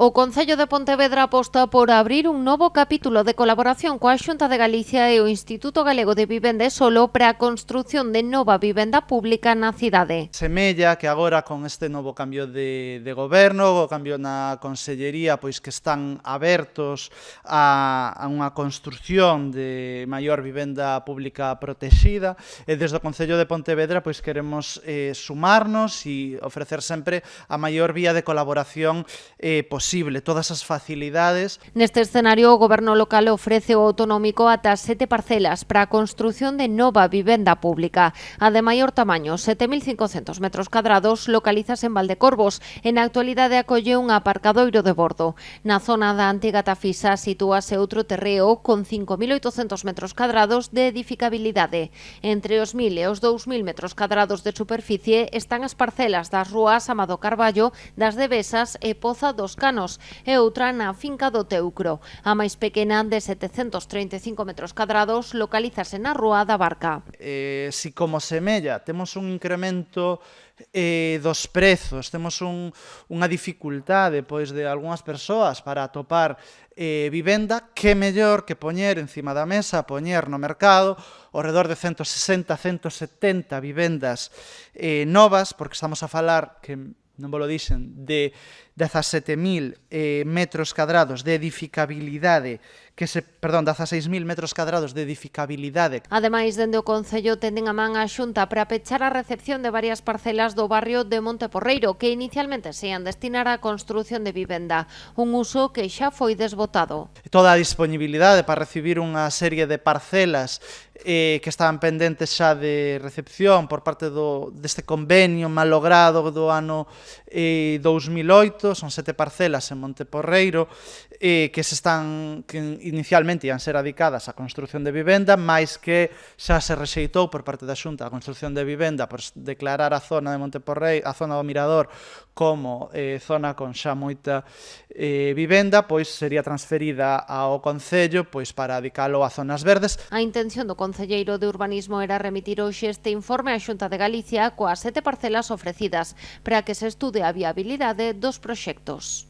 O Concello de Pontevedra aposta por abrir un novo capítulo de colaboración coa Xunta de Galicia e o Instituto Galego de Vivenda e Solo para a construción de nova vivenda pública na cidade. Semella que agora con este novo cambio de goberno, o cambio na Consellería, pois que están abertos a unha construción de maior vivenda pública protexida, e desde o Concello de Pontevedra pois queremos sumarnos e ofrecer sempre a maior vía de colaboración posible, todas as facilidades. Neste escenario, o Goberno local ofrece o autonómico ata 7 parcelas para a construción de nova vivenda pública. A de maior tamaño, 7.500 metros cadrados, localizase en Valdecorvos. En actualidade acolle un aparcadoiro de bordo. Na zona da antiga Tafisa sitúase outro terreo con 5.800 metros cadrados de edificabilidade. Entre os 1.000 e os 2.000 metros cadrados de superficie están as parcelas das rúas Amado Carballo, das Devesas e Poza dos Canos, e outra na finca do Teucro. A máis pequena, de 735 metros cadrados, localízase na Rúa da Barca. Si como semella temos un incremento dos prezos, temos unha dificultade pois de algunhas persoas para atopar vivenda, que mellor que poñer encima da mesa, poñer no mercado ao redor de 160-170 vivendas novas, porque estamos a falar que non vos lo dixen, de 17.000 metros cadrados de edificabilidade, 16.000 metros cadrados de edificabilidade. Ademais, dende o Concello tenden a man a Xunta para pechar a recepción de varias parcelas do barrio de Monteporreiro, que inicialmente se ian destinar á construción de vivenda, un uso que xa foi desbotado. Toda a disponibilidade para recibir unha serie de parcelas que estaban pendentes xa de recepción por parte deste convenio malogrado do ano 2008, son 7 parcelas en Monteporreiro que inicialmente ian ser adicadas á construción de vivenda, máis que xa se rexeitou por parte da Xunta a construción de vivenda por declarar a zona de Monteporreiro, a zona do Mirador, como zona con xa moita vivenda, pois sería transferida ao Concello pois para adicalo a zonas verdes. A intención do Concelleiro de Urbanismo era remitir hoxe este informe á Xunta de Galicia coas 7 parcelas ofrecidas para que se estude a viabilidade dos proxectos.